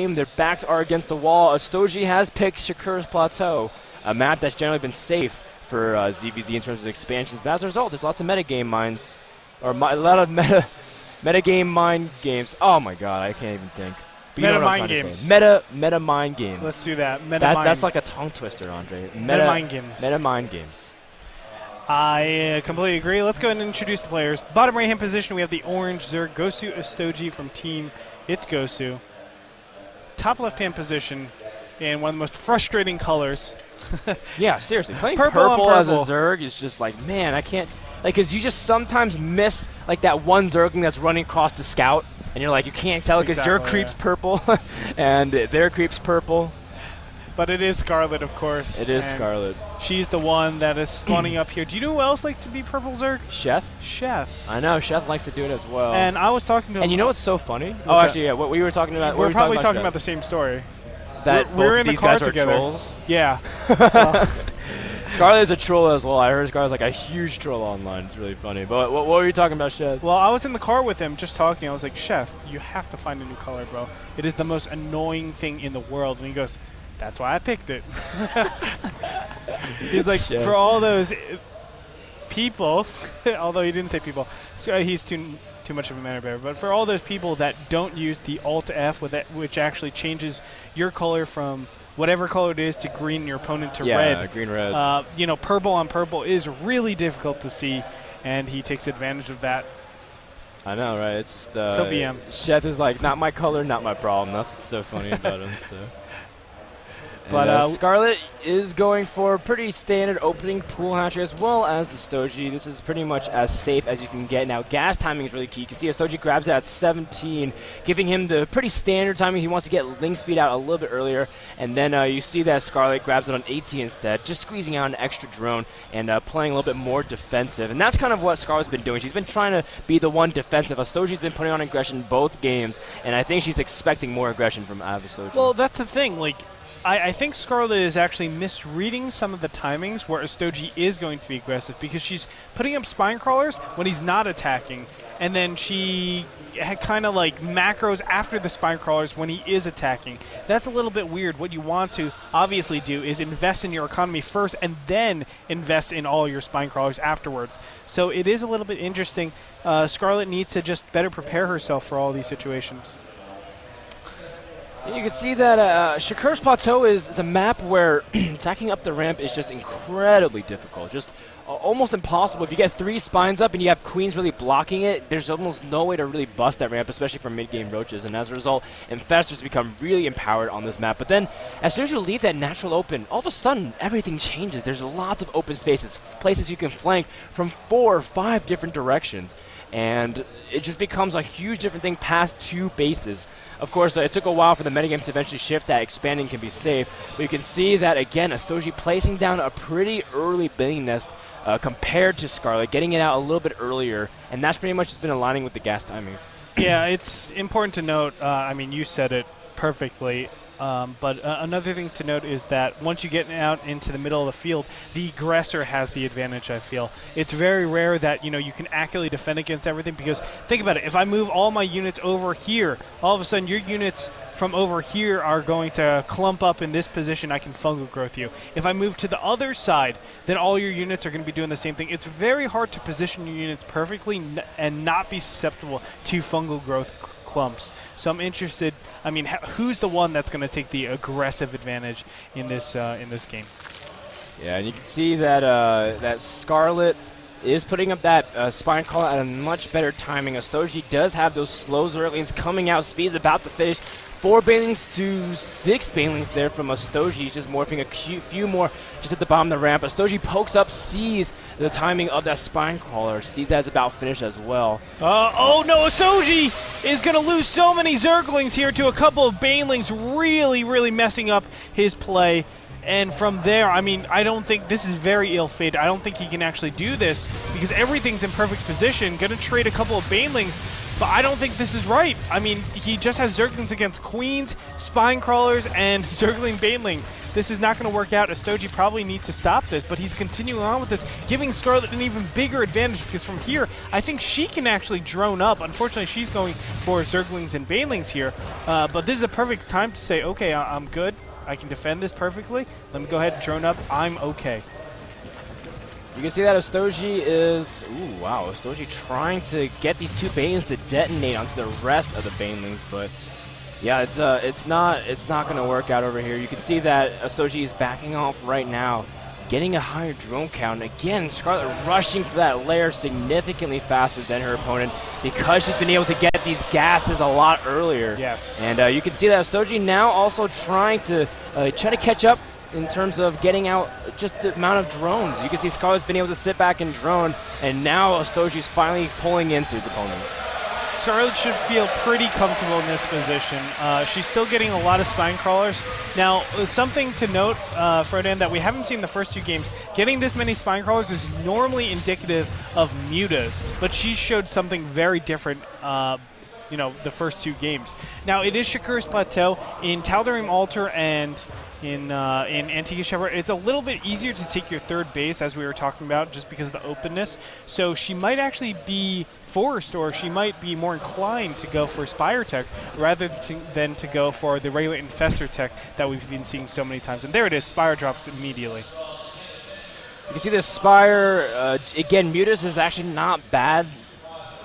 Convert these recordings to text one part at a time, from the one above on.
Their backs are against the wall. Ostojiy has picked Shakur's Plateau, a map that's generally been safe for ZvZ in terms of expansions. But as a result, there's lots of metagame mines, or a lot of metagame mind games. Oh my god, I can't even think. But meta mind games. Meta mind games. Let's do that. That's like a tongue twister, Andre. Meta mind games. Meta mind games. I completely agree. Let's go ahead and introduce the players. Bottom right hand position, we have the eOnZerG, Gosu Ostojiy from team. It's Gosu. Top left hand position, in one of the most frustrating colors. Yeah, seriously, playing purple as a Zerg is just like, man, I can't, like, because you just sometimes miss like that one Zergling that's running across the scout, and you're like, you can't tell because your creep's purple and their creep's purple. But it is Scarlett, of course. It is Scarlett. She's the one that is spawning up here. Do you know who else likes to be purple Zerg? Chef. Chef. I know, Chef likes to do it as well. And I was talking to him. And you know what's so funny? Oh, actually, yeah, what we were talking about. We're probably talking about the same story. That we're in these the car guys together. Are trolls? Yeah. Scarlett is a troll as well. I heard Scarlett's like a huge troll online. It's really funny. But what were you talking about, Chef? Well, I was in the car with him just talking. I was like, Chef, you have to find a new color, bro. It is the most annoying thing in the world. And he goes, that's why I picked it. He's like, for all those people, although he didn't say people, he's too much of a mana bearer, but for all those people that don't use the Alt-F, which actually changes your color from whatever color it is to green, your opponent to red. Yeah, green-red. You know, purple on purple is really difficult to see, and he takes advantage of that. I know, right? It's just so BM. Chef is like, not my color, not my problem. That's what's so funny about him. So. But Scarlett is going for a pretty standard opening pool hatchery as well as Ostojiy. This is pretty much as safe as you can get. Now, gas timing is really key. You can see Ostojiy grabs it at 17, giving him the pretty standard timing. He wants to get link speed out a little bit earlier. And then you see that Scarlett grabs it on 18 instead, just squeezing out an extra drone and playing a little bit more defensive. And that's kind of what Scarlett's been doing. She's been trying to be the one defensive. Ostojiy's been putting on aggression both games, and I think she's expecting more aggression from Ostojiy. Well, that's the thing. Like, I think Scarlett is actually misreading some of the timings where Ostojiy is going to be aggressive because she's putting up spine crawlers when he's not attacking, and then she kind of like macros after the spine crawlers when he is attacking. That's a little bit weird. What you want to obviously do is invest in your economy first and then invest in all your spine crawlers afterwards. So it is a little bit interesting. Scarlett needs to just better prepare herself for all these situations. You can see that Shakur's Plateau is a map where attacking up the ramp is just incredibly difficult, just almost impossible. If you get 3 spines up and you have queens really blocking it, there's almost no way to really bust that ramp, especially for mid-game roaches. And as a result, infestors become really empowered on this map. But then, as soon as you leave that natural open, all of a sudden, everything changes. There's lots of open spaces, places you can flank from 4 or 5 different directions. And it just becomes a huge different thing past 2 bases. Of course, it took a while for the metagame to eventually shift that expanding can be safe. But you can see that, again, Ostojiy placing down a pretty early building nest compared to Scarlett, getting it out a little bit earlier. And that's pretty much just been aligning with the gas timings. Yeah, it's important to note, I mean, you said it perfectly. But another thing to note is that once you get out into the middle of the field, the aggressor has the advantage, I feel. It's very rare that, you know, you can accurately defend against everything because think about it. If I move all my units over here, all of a sudden your units from over here are going to clump up in this position. I can fungal growth you. If I move to the other side, then all your units are going to be doing the same thing. It's very hard to position your units perfectly and not be susceptible to fungal growth clumps. So I'm interested, I mean, who's the one that's going to take the aggressive advantage in this game? Yeah, and you can see that that Scarlett is putting up that spine call at a much better timing. Ostojiy does have those slow Zerglings coming out. Speed's about to finish. 4 Banelings to 6 Banelings there from Ostojiy, just morphing a few more just at the bottom of the ramp. Ostojiy pokes up, sees the timing of that spine crawler, sees that it's about finished as well. Oh no, Ostojiy is going to lose so many Zerglings here to a couple of Banelings, really messing up his play. And from there, I mean, I don't think this is very ill-fated. I don't think he can actually do this because everything's in perfect position. Going to trade a couple of Banelings but I don't think this is right. I mean, he just has Zerglings against Queens, Spine Crawlers, and Zergling Baneling. This is not going to work out. Ostojiy probably needs to stop this, but he's continuing on with this, giving Scarlett an even bigger advantage, because from here, I think she can actually drone up. Unfortunately, she's going for Zerglings and Banelings here, but this is a perfect time to say, okay, I'm good. I can defend this perfectly. Let me go ahead and drone up. I'm okay. You can see that Ostojiy is, ooh, wow, Ostojiy trying to get these two Banes to detonate onto the rest of the Banelings, but yeah, it's not going to work out over here. You can see that Ostojiy is backing off right now, getting a higher drone count. And again, Scarlett rushing for that lair significantly faster than her opponent because she's been able to get these gases a lot earlier. Yes. And you can see that Ostojiy now also trying to catch up in terms of getting out just the amount of drones. You can see Scarlett's been able to sit back and drone, and now Ostojiy's finally pulling into his opponent. Scarlett should feel pretty comfortable in this position. She's still getting a lot of Spine Crawlers. Now, something to note, Frodan, that we haven't seen the first two games, getting this many Spine Crawlers is normally indicative of mutas, but she showed something very different you know, the first two games. Now, it is Shakur's Plateau. In Tal'Darim Altar and in Antigua Shepherd, it's a little bit easier to take your third base, as we were talking about, just because of the openness. So she might actually be forced, or she might be more inclined to go for Spire Tech rather than to go for the regular Infestor Tech that we've been seeing so many times. And there it is. Spire drops immediately. You can see this Spire, again, mutas is actually not bad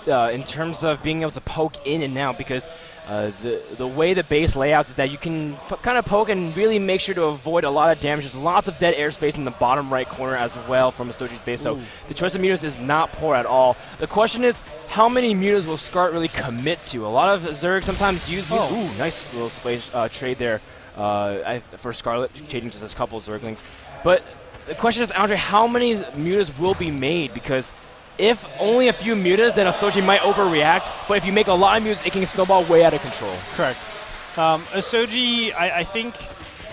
in terms of being able to poke in and out, because the way the base layouts is that you can kind of poke and really make sure to avoid a lot of damage. There's lots of dead airspace in the bottom right corner as well from Ostojiy's base, so the choice of mutas is not poor at all. The question is, how many mutas will Scarlett really commit to? A lot of Zerg sometimes use mutas. Ooh, nice little space trade there for Scarlett, changing just a couple of Zerglings. But the question is, Andre, how many mutas will be made? Because if only a few mutas, then Ostojiy might overreact. But if you make a lot of mutas, it can snowball way out of control. Correct. Ostojiy, I think,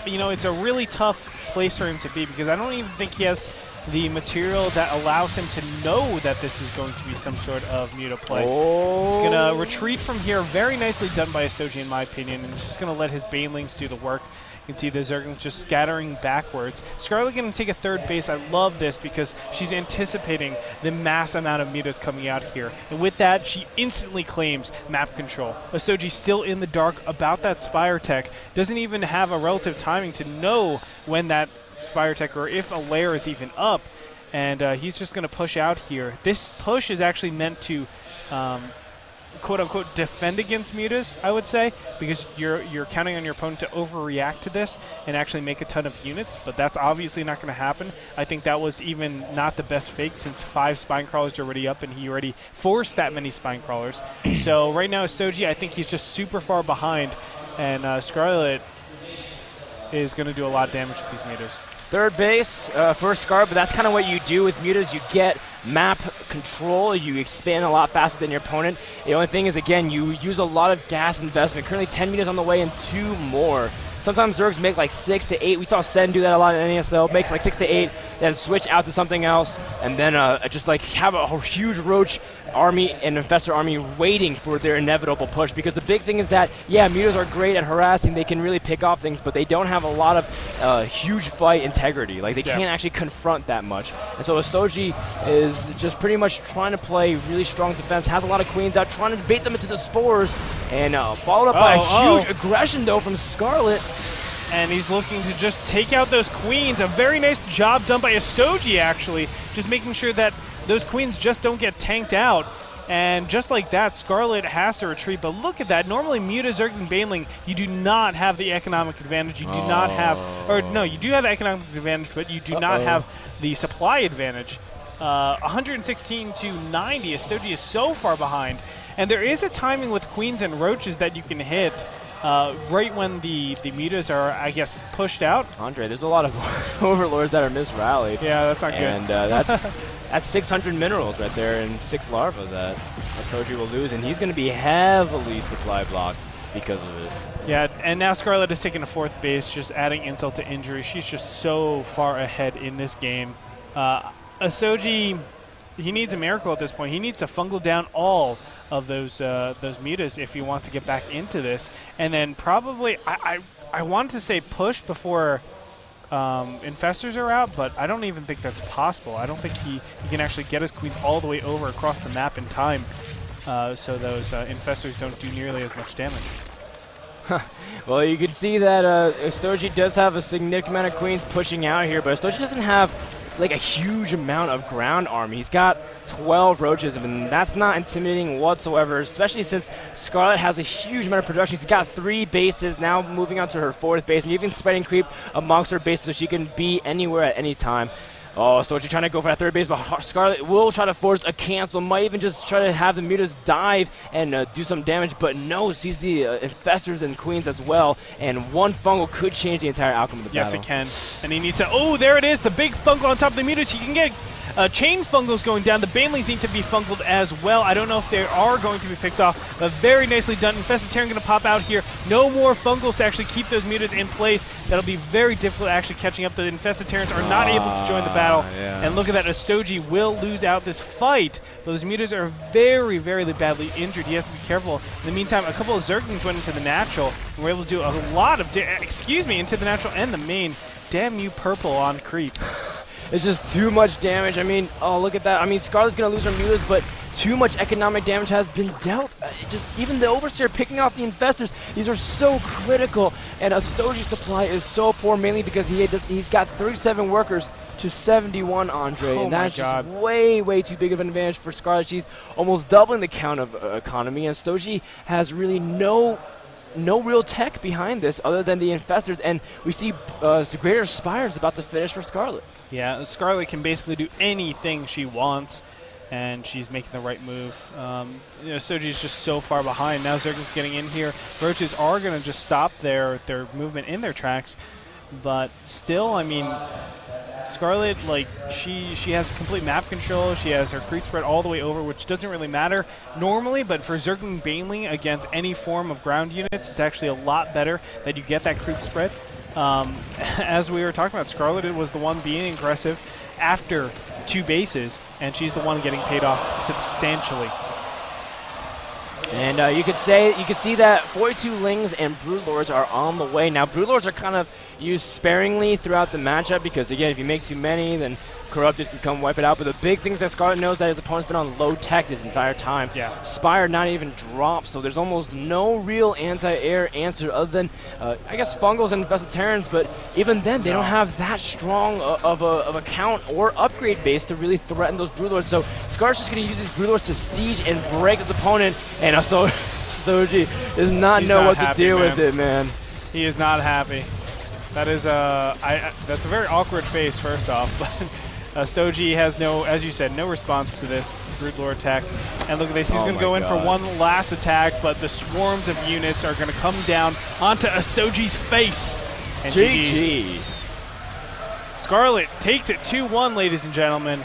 you know, it's a really tough place for him to be, because I don't even think he has the material that allows him to know that this is going to be some sort of muta play. He's going to retreat from here. Very nicely done by Ostojiy, in my opinion, and he's just going to let his Banelings do the work. You can see the Zerglings just scattering backwards. Scarlett going to take a third base. I love this because she's anticipating the mass amount of mutas coming out here. And with that, she instantly claims map control. Ostojiy still in the dark about that Spire Tech. Doesn't even have a relative timing to know when that Spire Tech, or if a layer is even up. And he's just going to push out here. This push is actually meant to quote-unquote defend against mutas, I would say, because you're counting on your opponent to overreact to this and actually make a ton of units, but that's obviously not going to happen. I think that was even not the best fake, since 5 Spine Crawlers are already up and he already forced that many Spine Crawlers. So right now, Ostojiy, I think he's just super far behind, and Scarlett is going to do a lot of damage with these mutas. Third base for Scarlett, but that's kind of what you do with mutas. You get map control, you expand a lot faster than your opponent. The only thing is, again, you use a lot of gas investment. Currently 10 mutas on the way and 2 more. Sometimes Zergs make like 6 to 8. We saw Sen do that a lot in NASL. Makes like 6 to 8, then switch out to something else, and then just like have a huge Roach army and Infestor army waiting for their inevitable push. Because the big thing is that, yeah, mutas are great at harassing. They can really pick off things, but they don't have a lot of huge fight integrity. Like, they can't actually confront that much. And so Ostojiy is just pretty much trying to play really strong defense, has a lot of queens out, trying to bait them into the spores, and followed up by a huge aggression, though, from Scarlett. And he's looking to just take out those queens. A very nice job done by Ostojiy, actually, just making sure that those queens just don't get tanked out. And just like that, Scarlett has to retreat. But look at that. Normally, Muta, Zerg, and Baneling, you do not have the economic advantage. You do not have, or no, you do have the economic advantage, but you do not have the supply advantage. 116 to 90. Ostojiy is so far behind. And there is a timing with queens and roaches that you can hit right when the mutas are, I guess, pushed out. Andre, there's a lot of overlords that are misrallied. Yeah, that's not good. And that's 600 minerals right there and 6 larvae that Ostojiy will lose, and he's going to be heavily supply blocked because of it. Yeah, and now Scarlett is taking a 4th base, just adding insult to injury. She's just so far ahead in this game. Ostojiy, he needs a miracle at this point. He needs to fungal down all of those mutas if you want to get back into this. And then probably, I wanted to say push before Infestors are out, but I don't even think that's possible. I don't think he can actually get his queens all the way over across the map in time, so those Infestors don't do nearly as much damage. Well, you can see that Ostojiy does have a significant amount of queens pushing out here, but Ostojiy doesn't have like a huge amount of ground army. He's got 12 roaches, and that's not intimidating whatsoever, especially since Scarlett has a huge amount of production. She's got 3 bases, now moving on to her 4th base, and even spreading creep amongst her bases so she can be anywhere at any time. Oh, so you're trying to go for that 3rd base, but Scarlett will try to force a cancel, might even just try to have the mutas dive and do some damage, but no, sees the Infestors and Queens as well, and one fungal could change the entire outcome of the battle. Yes, it can. And he needs to, oh, there it is, the big fungal on top of the mutas. He can get chain fungals going down. The banelings need to be fungled as well. I don't know if they are going to be picked off, but very nicely done. Infested Terran going to pop out here. No more fungals to actually keep those mutas in place. That'll be very difficult actually catching up. The Infested Terrans are not able to join the battle. Yeah. And look at that, Ostojiy will lose out this fight. Those mutas are very, very badly injured. He has to be careful. In the meantime, a couple of Zerglings went into the natural, and we're able to do a lot of, into the natural and the main. Damn you, purple on creep. It's just too much damage. I mean, oh, look at that. I mean, Scarlett's going to lose her mutas, but too much economic damage has been dealt. Just even the Overseer picking off the Infestors, these are so critical. And Ostojiy's supply is so poor, mainly because he's got 37 workers to 71, Andre. Oh, and that's just way, way too big of an advantage for Scarlett. She's almost doubling the count of economy, and Ostojiy has really no real tech behind this other than the Infestors. And we see the Greater Spire's about to finish for Scarlett. Yeah, Scarlett can basically do anything she wants, and she's making the right move. Ostojiy's just so far behind. Now Zergling's getting in here. Roaches are going to just stop their movement in their tracks, but still, I mean, Scarlett, like, she has complete map control. She has her creep spread all the way over, which doesn't really matter normally, but for Zergling Baneling against any form of ground units, it's actually a lot better that you get that creep spread. As we were talking about, Scarlett was the one being aggressive after 2 bases, and she's the one getting paid off substantially. And you could see that 42 Lings and Broodlords are on the way. Now, Broodlords are kind of used sparingly throughout the matchup because, again, if you make too many, then Corruptors can come wipe it out. But the big thing is that Scarlett knows that his opponent's been on low tech this entire time. Yeah. Spire not even dropped, so there's almost no real anti-air answer other than, I guess, Fungals and Infested Terrans. But even then, they don't have that strong of a count or upgrade base to really threaten those Broodlords. So Scarlett's just going to use these Broodlords to siege and break his opponent. And Ostojiy does not know what to do with it, man. He is not happy. That is that's a very awkward face, first off. But Ostojiy has no, as you said, no response to this Broodlord attack. And look at this, he's going to go in for one last attack, but the swarms of units are going to come down onto Ostojiy's face. And GG. Scarlett takes it 2-1, ladies and gentlemen.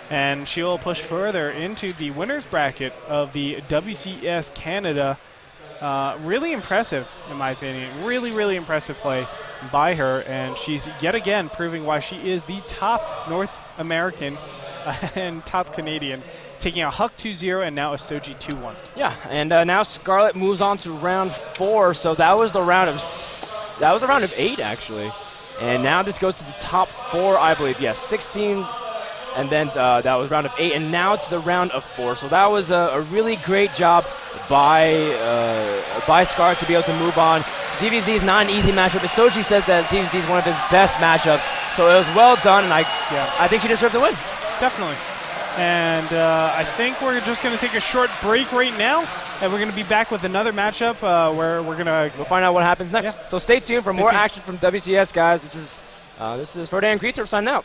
And she will push further into the winner's bracket of the WCS Canada. Really impressive, in my opinion. Really, really impressive play by her. And she's yet again proving why she is the top North American and top Canadian, taking a Huck 2-0 and now Ostojiy 2-1. Yeah, and now Scarlett moves on to round 4. So that was the round of 8 actually, and now this goes to the top 4, I believe. Yes, 16. And then that was round of 8, and now to the round of 4. So that was a really great job by Scarlett to be able to move on. ZvZ is not an easy matchup. Ostojiy says that ZvZ is one of his best matchups. So it was well done, and I think she deserved the win. Definitely. And I think we're just going to take a short break right now, and we're going to be back with another matchup where we'll find out what happens next. Yeah. So stay tuned for more action from WCS, guys. This is Frodan and Creator signing out.